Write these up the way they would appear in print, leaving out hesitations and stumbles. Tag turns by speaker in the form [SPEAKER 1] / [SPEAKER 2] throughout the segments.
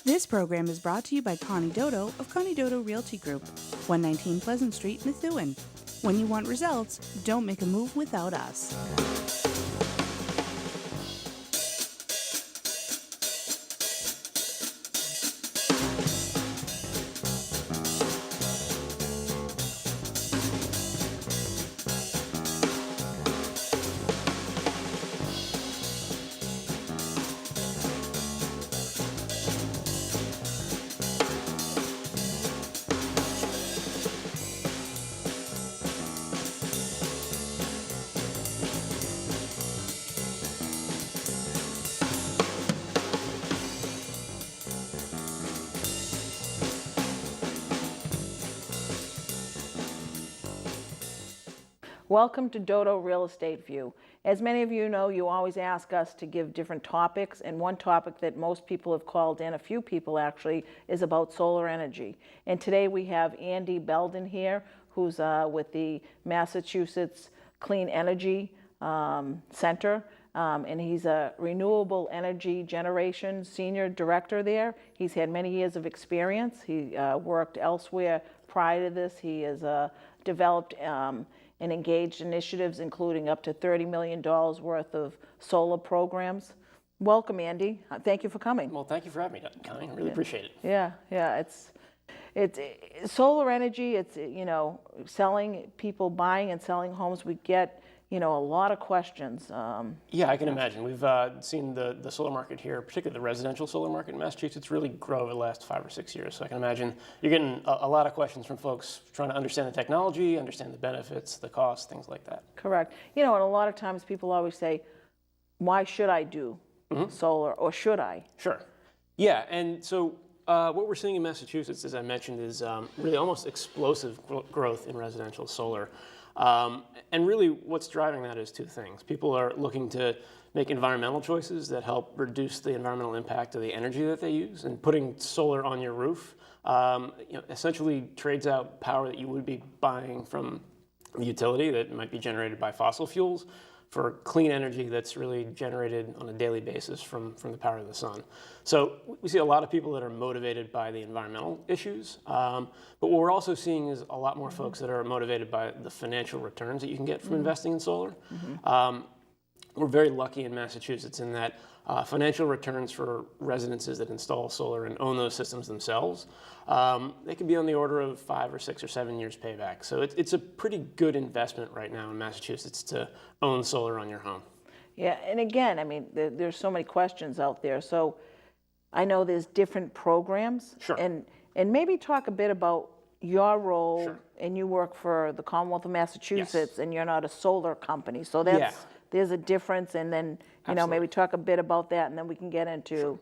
[SPEAKER 1] This program is brought to you by Connie Dodo of Connie Dodo Realty Group, 119 Pleasant Street, Methuen. When you want results, don't make a move without us.
[SPEAKER 2] Welcome to Dodo Real Estate View. As many of you know, you always ask us to give different topics, and one topic that most people have called in, a few people actually, is about solar energy. And today we have Andy Belden here, who's with the Massachusetts Clean Energy Center, and he's a renewable energy generation senior director there. He's had many years of experience. He worked elsewhere prior to this. He has developed and engaged initiatives including up to $30 million worth of solar programs. Welcome, Andy. Thank you for coming.
[SPEAKER 3] Well, thank you for having me, Connie. I really appreciate it.
[SPEAKER 2] Yeah. It's solar energy. It's selling, people buying and selling homes. We get a lot of questions.
[SPEAKER 3] Yeah, I can imagine. We've seen the solar market here, particularly the residential solar market in Massachusetts, really grow over the last 5 or 6 years. So I can imagine you're getting a lot of questions from folks trying to understand the technology, understand the benefits, the costs, things like that.
[SPEAKER 2] Correct. And a lot of times people always say, why should I do solar, or should I?
[SPEAKER 3] Sure. Yeah, and so what we're seeing in Massachusetts, as I mentioned, is really almost explosive growth in residential solar. And really what's driving that is two things. People are looking to make environmental choices that help reduce the environmental impact of the energy that they use, and putting solar on your roof essentially trades out power that you would be buying from the utility that might be generated by fossil fuels for clean energy that's really generated on a daily basis from the power of the sun. So we see a lot of people that are motivated by the environmental issues, but what we're also seeing is a lot more folks that are motivated by the financial returns that you can get from investing in solar. We're very lucky in Massachusetts in that financial returns for residences that install solar and own those systems themselves, they can be on the order of 5 or 6 or 7 years payback. So it's a pretty good investment right now in Massachusetts to own solar on your home.
[SPEAKER 2] Yeah, and again, there's so many questions out there. So I know there's different programs.
[SPEAKER 3] Sure.
[SPEAKER 2] And maybe talk a bit about your role.
[SPEAKER 3] Sure.
[SPEAKER 2] And you work for the Commonwealth of Massachusetts,
[SPEAKER 3] Yes.
[SPEAKER 2] And you're not a solar company. So there's a difference, and then maybe talk a bit about that, and then we can get into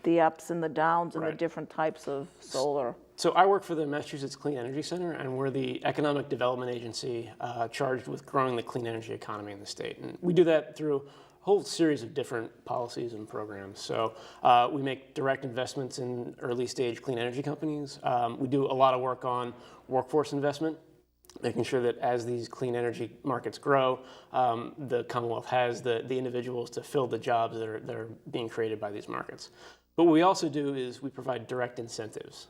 [SPEAKER 2] the ups and the downs and the different types of solar.
[SPEAKER 3] So I work for the Massachusetts Clean Energy Center, and we're the economic development agency charged with growing the clean energy economy in the state. And we do that through a whole series of different policies and programs. So we make direct investments in early stage clean energy companies. We do a lot of work on workforce investment, making sure that as these clean energy markets grow, the Commonwealth has the individuals to fill the jobs that are being created by these markets. But what we also do is we provide direct incentives.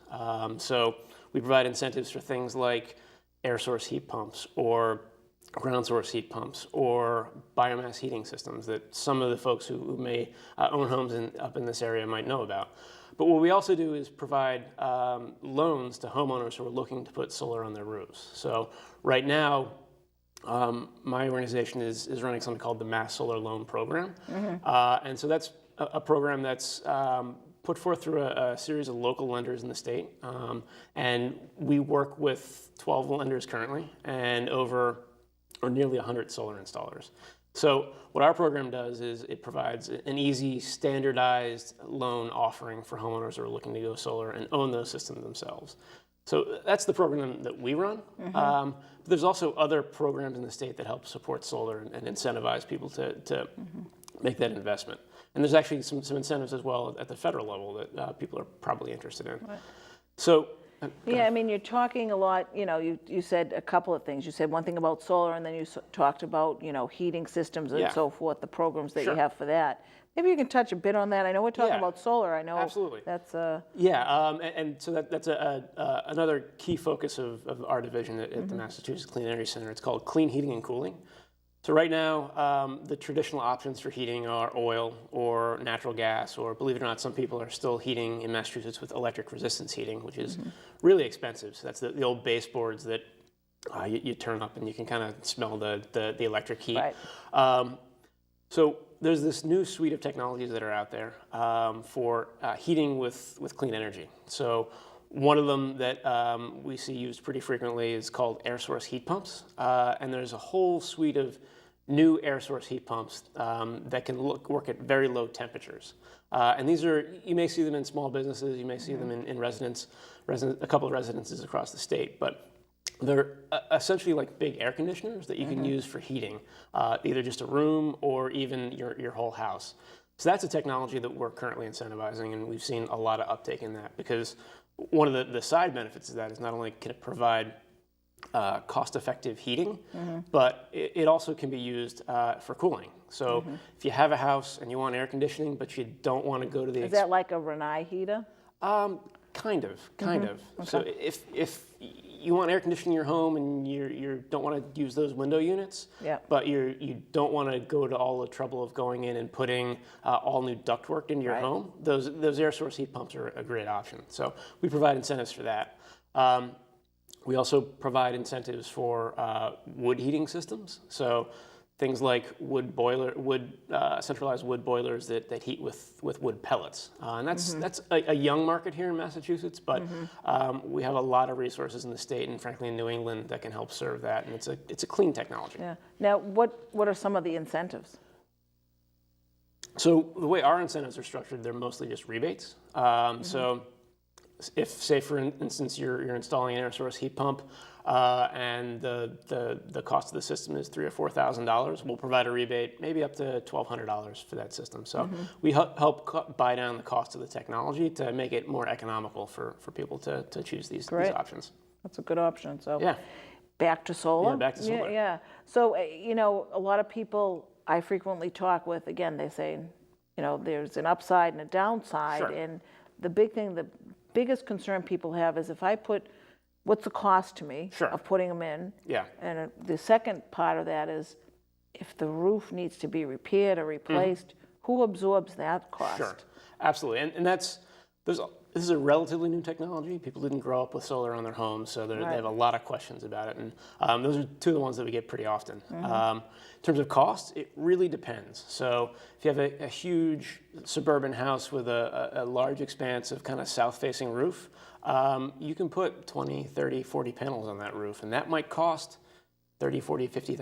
[SPEAKER 3] So we provide incentives for things like air source heat pumps or ground source heat pumps or biomass heating systems that some of the folks who may own homes up in this area might know about. But what we also do is provide loans to homeowners who are looking to put solar on their roofs. So right now, my organization is running something called the Mass Solar Loan Program. And so that's a program that's put forth through a series of local lenders in the state. And we work with 12 lenders currently and nearly 100 solar installers. So what our program does is it provides an easy, standardized loan offering for homeowners who are looking to go solar and own those systems themselves. So that's the program that we run. But there's also other programs in the state that help support solar and incentivize people to make that investment. And there's actually some incentives as well at the federal level that people are probably interested in. Right. So
[SPEAKER 2] Yeah, I mean, you're talking a lot, you said a couple of things. You said one thing about solar, and then you talked about, heating systems and so forth, the programs that you have for that. Maybe you can touch a bit on that. I know we're talking about solar. I know
[SPEAKER 3] absolutely.
[SPEAKER 2] that's
[SPEAKER 3] and so that's another key focus of our division at the Massachusetts Clean Energy Center. It's called clean heating and cooling. So right now, the traditional options for heating are oil or natural gas, or believe it or not, some people are still heating in Massachusetts with electric resistance heating, which is really expensive. So that's the old baseboards that you turn up and you can kind of smell the electric heat.
[SPEAKER 2] right.
[SPEAKER 3] So there's this new suite of technologies that are out there for heating with clean energy. So one of them that we see used pretty frequently is called air source heat pumps. And there's a whole suite of new air source heat pumps that can work at very low temperatures. And these are, you may see them in small businesses, you may see them in a couple of residences across the state, but they're essentially like big air conditioners that you can use for heating, either just a room or even your whole house. So that's a technology that we're currently incentivizing, and we've seen a lot of uptake in that, because one of the side benefits of that is not only can it provide cost-effective heating, but it also can be used for cooling. So if you have a house and you want air conditioning, but you don't want to go to the...
[SPEAKER 2] Is that like a Renai heater?
[SPEAKER 3] Kind of. Okay. So if you want air conditioning in your home and you don't want to use those window units, but you don't want to go to all the trouble of going in and putting all new ductwork into your home, those air source heat pumps are a great option. So we provide incentives for that. We also provide incentives for wood heating systems. So things like centralized wood boilers that heat with wood pellets. And that's a young market here in Massachusetts, but we have a lot of resources in the state and frankly in New England that can help serve that, and it's a clean technology.
[SPEAKER 2] Yeah. Now, what are some of the incentives?
[SPEAKER 3] So the way our incentives are structured, they're mostly just rebates. So if, say, for instance, you're installing an air source heat pump and the cost of the system is $3,000 or $4,000, we'll provide a rebate, maybe up to $1,200 for that system. So we help buy down the cost of the technology to make it more economical for people to choose these options.
[SPEAKER 2] That's a good option. So
[SPEAKER 3] yeah.
[SPEAKER 2] Back to solar.
[SPEAKER 3] Yeah, back to solar.
[SPEAKER 2] Yeah. So a lot of people I frequently talk with, again, they say, there's an upside and a downside, and the biggest concern people have is if I put, what's the cost to me of putting them in?
[SPEAKER 3] Yeah.
[SPEAKER 2] And the second part of that is if the roof needs to be repaired or replaced, who absorbs that cost?
[SPEAKER 3] Sure, absolutely. And this is a relatively new technology. People didn't grow up with solar on their homes, so they have a lot of questions about it. And those are two of the ones that we get pretty often. In terms of cost, it really depends. So if you have a huge suburban house with a large expanse of kind of south-facing roof, you can put 20, 30, 40 panels on that roof, and that might cost $30,000, $40,000,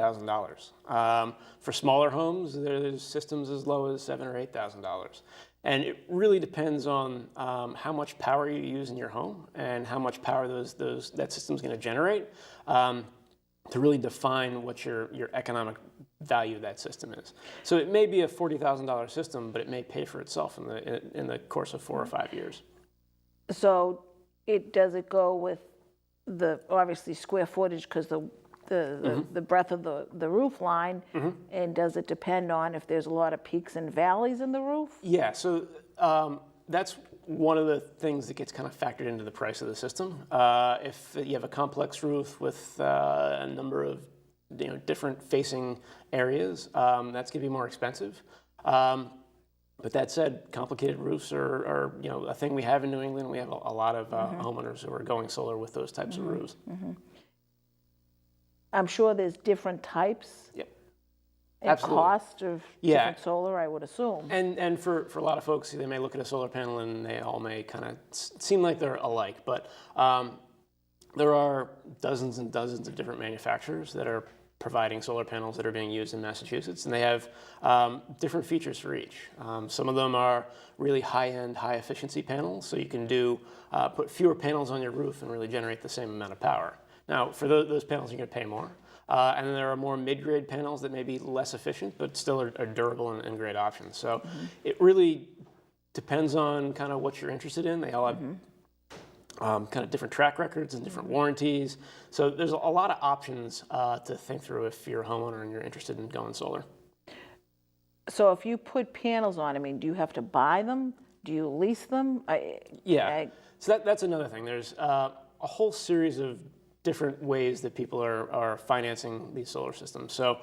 [SPEAKER 3] $50,000. For smaller homes, there's systems as low as $7,000 or $8,000. And it really depends on how much power you use in your home and how much power that system's going to generate to really define what your economic value of that system is. So it may be a $40,000 system, but it may pay for itself in the course of 4 or 5 years.
[SPEAKER 2] So does it go with the obviously square footage because the breadth of the roof line, and does it depend on if there's a lot of peaks and valleys in the roof?
[SPEAKER 3] Yeah, so that's one of the things that gets kind of factored into the price of the system. If you have a complex roof with a number of different facing areas, that's going to be more expensive. But that said, complicated roofs are a thing we have in New England. We have a lot of homeowners who are going solar with those types of roofs.
[SPEAKER 2] I'm sure there's different types and cost of different solar, I would assume.
[SPEAKER 3] And for a lot of folks, they may look at a solar panel and they all may kind of seem like they're alike. But there are dozens and dozens of different manufacturers that are providing solar panels that are being used in Massachusetts, and they have different features for each. Some of them are really high-end, high-efficiency panels, so you can put fewer panels on your roof and really generate the same amount of power. Now, for those panels, you're going to pay more. And then there are more mid-grade panels that may be less efficient, but still are durable and great options. So it really depends on kind of what you're interested in. They all have kind of different track records and different warranties. So there's a lot of options to think through if you're a homeowner and you're interested in going solar.
[SPEAKER 2] So if you put panels on, I mean, do you have to buy them? Do you lease them?
[SPEAKER 3] Yeah. So that's another thing. There's a whole series of different ways that people are financing these solar systems. So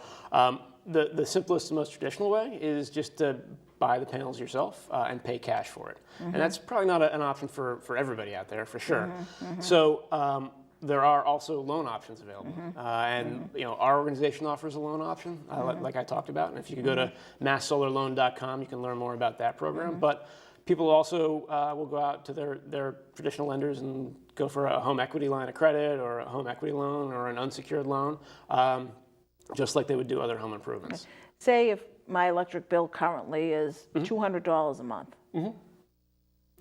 [SPEAKER 3] the simplest and most traditional way is just to buy the panels yourself and pay cash for it. And that's probably not an option for everybody out there, for sure. So there are also loan options available. And our organization offers a loan option, like I talked about. And if you could go to masssolarloan.com, you can learn more about that program. But people also will go out to their traditional lenders and go for a home equity line of credit or a home equity loan or an unsecured loan, just like they would do other home improvements.
[SPEAKER 2] Say if my electric bill currently is $200 a month.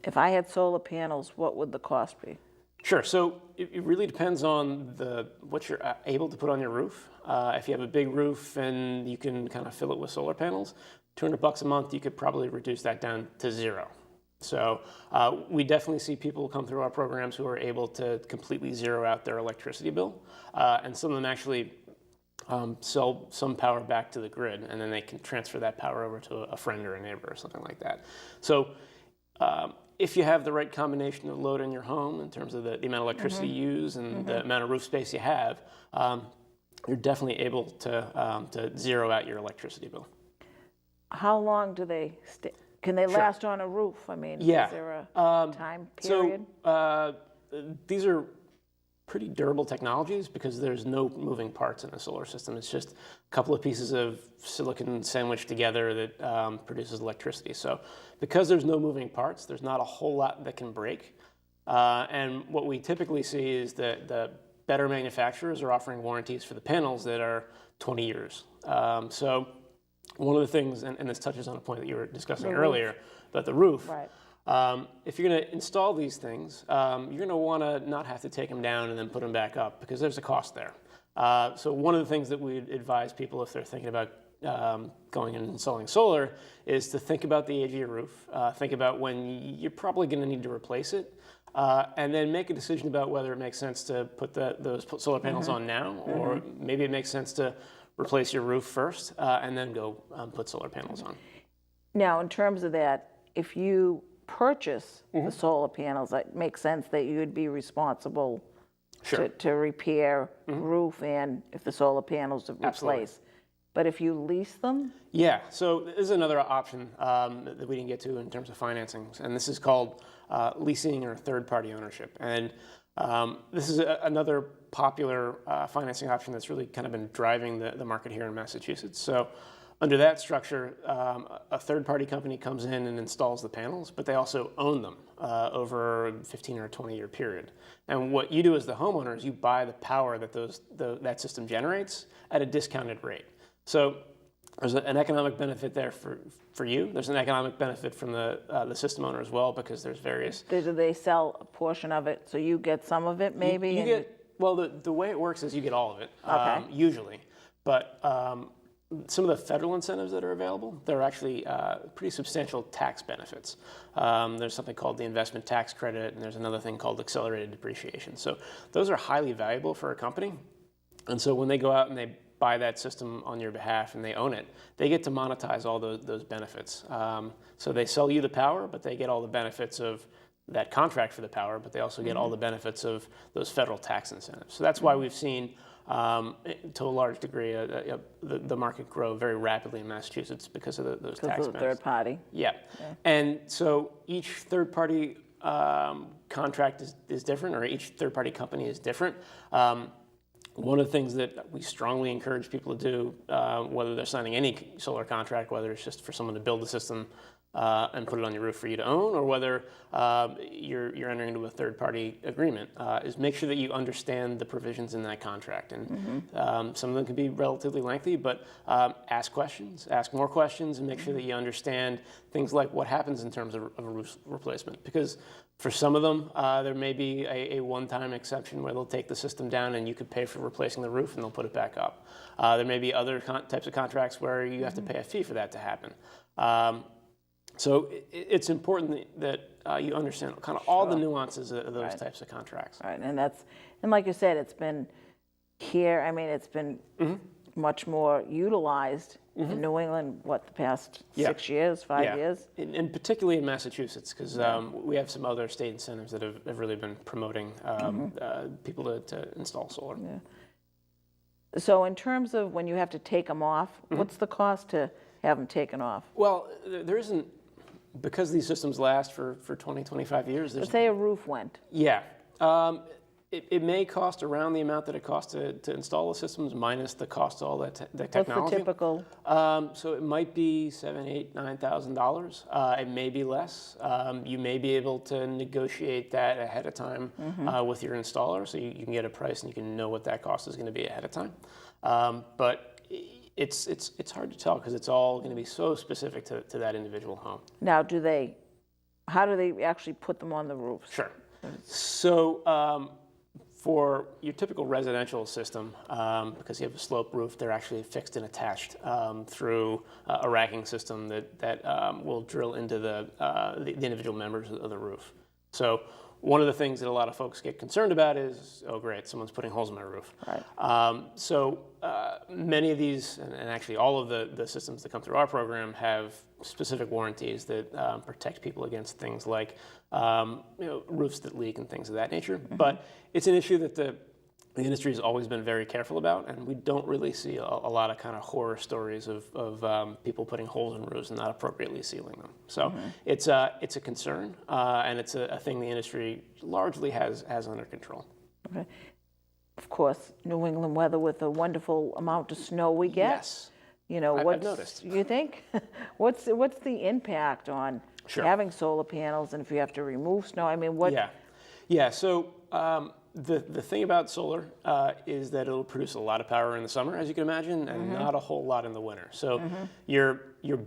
[SPEAKER 2] If I had solar panels, what would the cost be?
[SPEAKER 3] Sure. So it really depends on what you're able to put on your roof. If you have a big roof and you can kind of fill it with solar panels, $200 a month, you could probably reduce that down to zero. So we definitely see people come through our programs who are able to completely zero out their electricity bill. And some of them actually sell some power back to the grid, and then they can transfer that power over to a friend or a neighbor or something like that. So if you have the right combination of load in your home in terms of the amount of electricity you use and the amount of roof space you have, you're definitely able to zero out your electricity bill.
[SPEAKER 2] How long do they stay? Can they last on a roof? I mean, is there a time period?
[SPEAKER 3] So these are pretty durable technologies because there's no moving parts in a solar system. It's just a couple of pieces of silicon sandwiched together that produces electricity. So because there's no moving parts, there's not a whole lot that can break. And what we typically see is that the better manufacturers are offering warranties for the panels that are 20 years. So one of the things, and this touches on a point that you were discussing earlier, about the roof.
[SPEAKER 2] Right.
[SPEAKER 3] If you're going to install these things, you're going to want to not have to take them down and then put them back up because there's a cost there. So one of the things that we advise people if they're thinking about going and installing solar is to think about the age of your roof, think about when you're probably going to need to replace it, and then make a decision about whether it makes sense to put those solar panels on now, or maybe it makes sense to replace your roof first and then go put solar panels on.
[SPEAKER 2] Now, in terms of that, if you purchase the solar panels, it makes sense that you would be responsible to repair roof and if the solar panels are replaced.
[SPEAKER 3] Absolutely.
[SPEAKER 2] But if you lease them?
[SPEAKER 3] Yeah, so this is another option that we didn't get to in terms of financing, and this is called leasing or third-party ownership. And this is another popular financing option that's really kind of been driving the market here in Massachusetts. So under that structure, a third-party company comes in and installs the panels, but they also own them over a 15 or a 20-year period. And what you do as the homeowner is you buy the power that that system generates at a discounted rate. So there's an economic benefit there for you. There's an economic benefit from the system owner as well because there's various.
[SPEAKER 2] Do they sell a portion of it so you get some of it maybe?
[SPEAKER 3] You get, well, the way it works is you get all of it, usually. But some of the federal incentives that are available, they're actually pretty substantial tax benefits. There's something called the investment tax credit, and there's another thing called accelerated depreciation. So those are highly valuable for a company. And so when they go out and they buy that system on your behalf and they own it, they get to monetize all those benefits. So they sell you the power, but they get all the benefits of that contract for the power, but they also get all the benefits of those federal tax incentives. So that's why we've seen, to a large degree, the market grow very rapidly in Massachusetts because of those tax benefits.
[SPEAKER 2] Third party.
[SPEAKER 3] Yeah. And so each third party contract is different, or each third party company is different. One of the things that we strongly encourage people to do, whether they're signing any solar contract, whether it's just for someone to build the system and put it on your roof for you to own, or whether you're entering into a third-party agreement, is make sure that you understand the provisions in that contract. And some of them can be relatively lengthy, but ask questions, ask more questions, and make sure that you understand things like what happens in terms of a roof replacement. Because for some of them, there may be a one-time exception where they'll take the system down and you could pay for replacing the roof and they'll put it back up. There may be other types of contracts where you have to pay a fee for that to happen. So it's important that you understand kind of all the nuances of those types of contracts.
[SPEAKER 2] Right, and like you said, it's been here. I mean, it's been much more utilized in New England, what, the past
[SPEAKER 3] Yeah.
[SPEAKER 2] 6 years, 5
[SPEAKER 3] Yeah.
[SPEAKER 2] years?
[SPEAKER 3] And particularly in Massachusetts, because we have some other state incentives that have really been promoting people to install solar.
[SPEAKER 2] Yeah. So in terms of when you have to take them off, what's the cost to have them taken off?
[SPEAKER 3] Well, there isn't, because these systems last for 20, 25 years.
[SPEAKER 2] Let's say a roof went.
[SPEAKER 3] Yeah. It may cost around the amount that it costs to install the systems minus the cost of all the technology.
[SPEAKER 2] What's the typical?
[SPEAKER 3] So it might be $7,000, $8,000, $9,000. It may be less. You may be able to negotiate that ahead of time with your installer, so you can get a price and you can know what that cost is going to be ahead of time. But it's hard to tell because it's all going to be so specific to that individual home.
[SPEAKER 2] Now, how do they actually put them on the roofs?
[SPEAKER 3] Sure. So for your typical residential system, because you have a sloped roof, they're actually fixed and attached through a racking system that will drill into the individual members of the roof. So one of the things that a lot of folks get concerned about is, oh great, someone's putting holes in my roof.
[SPEAKER 2] Right.
[SPEAKER 3] So many of these, and actually all of the systems that come through our program have specific warranties that protect people against things like roofs that leak and things of that nature. But it's an issue that the industry has always been very careful about, and we don't really see a lot of kind of horror stories of people putting holes in roofs and not appropriately sealing them. So it's a concern, and it's a thing the industry largely has under control.
[SPEAKER 2] Okay. Of course, New England weather with the wonderful amount of snow we get.
[SPEAKER 3] Yes.
[SPEAKER 2] You know,
[SPEAKER 3] I've noticed.
[SPEAKER 2] You think? What's the impact on having solar panels, and if you have to remove snow? I mean, what?
[SPEAKER 3] Yeah. So the thing about solar is that it'll produce a lot of power in the summer, as you can imagine, and not a whole lot in the winter. So your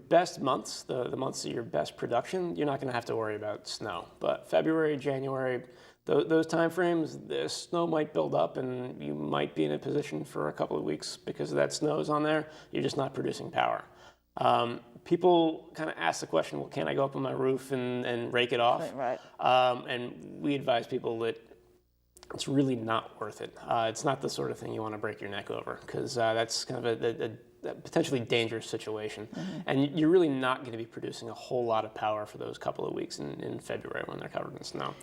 [SPEAKER 3] best months, the months of your best production, you're not going to have to worry about snow. But February, January, those time frames, the snow might build up and you might be in a position for a couple of weeks because of that snow is on there. You're just not producing power. People kind of ask the question, well, can I go up on my roof and rake it off?
[SPEAKER 2] Right.
[SPEAKER 3] And we advise people that it's really not worth it. It's not the sort of thing you want to break your neck over because that's kind of a potentially dangerous situation. And you're really not going to be producing a whole lot of power for those couple of weeks in February when they're covered in snow.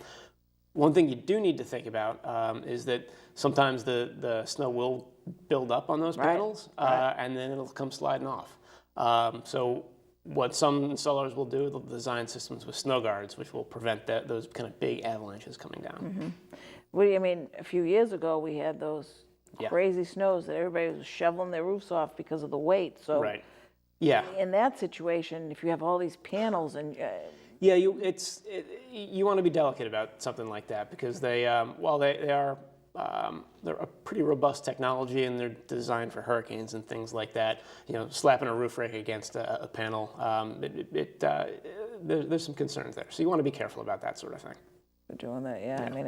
[SPEAKER 3] One thing you do need to think about is that sometimes the snow will build up on those panels and then it'll come sliding off. So what some installers will do, they'll design systems with snow guards, which will prevent those kind of big avalanches coming down.
[SPEAKER 2] What do you mean? A few years ago, we had those crazy snows that everybody was shoveling their roofs off because of the weight. So in that situation, if you have all these panels and
[SPEAKER 3] you want to be delicate about something like that because while they're a pretty robust technology and they're designed for hurricanes and things like that. Slapping a roof rake against a panel, there's some concerns there. So you want to be careful about that sort of thing.
[SPEAKER 2] For doing that, I mean,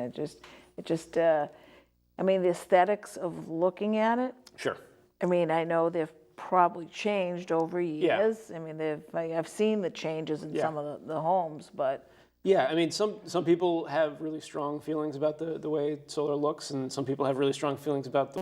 [SPEAKER 2] I mean, the aesthetics of looking at it.
[SPEAKER 3] Sure.
[SPEAKER 2] I mean, I know they've probably changed over years. I mean, I've seen the changes in some of the homes, but.
[SPEAKER 3] Yeah, I mean, some people have really strong feelings about the way solar looks, and some people have really strong feelings about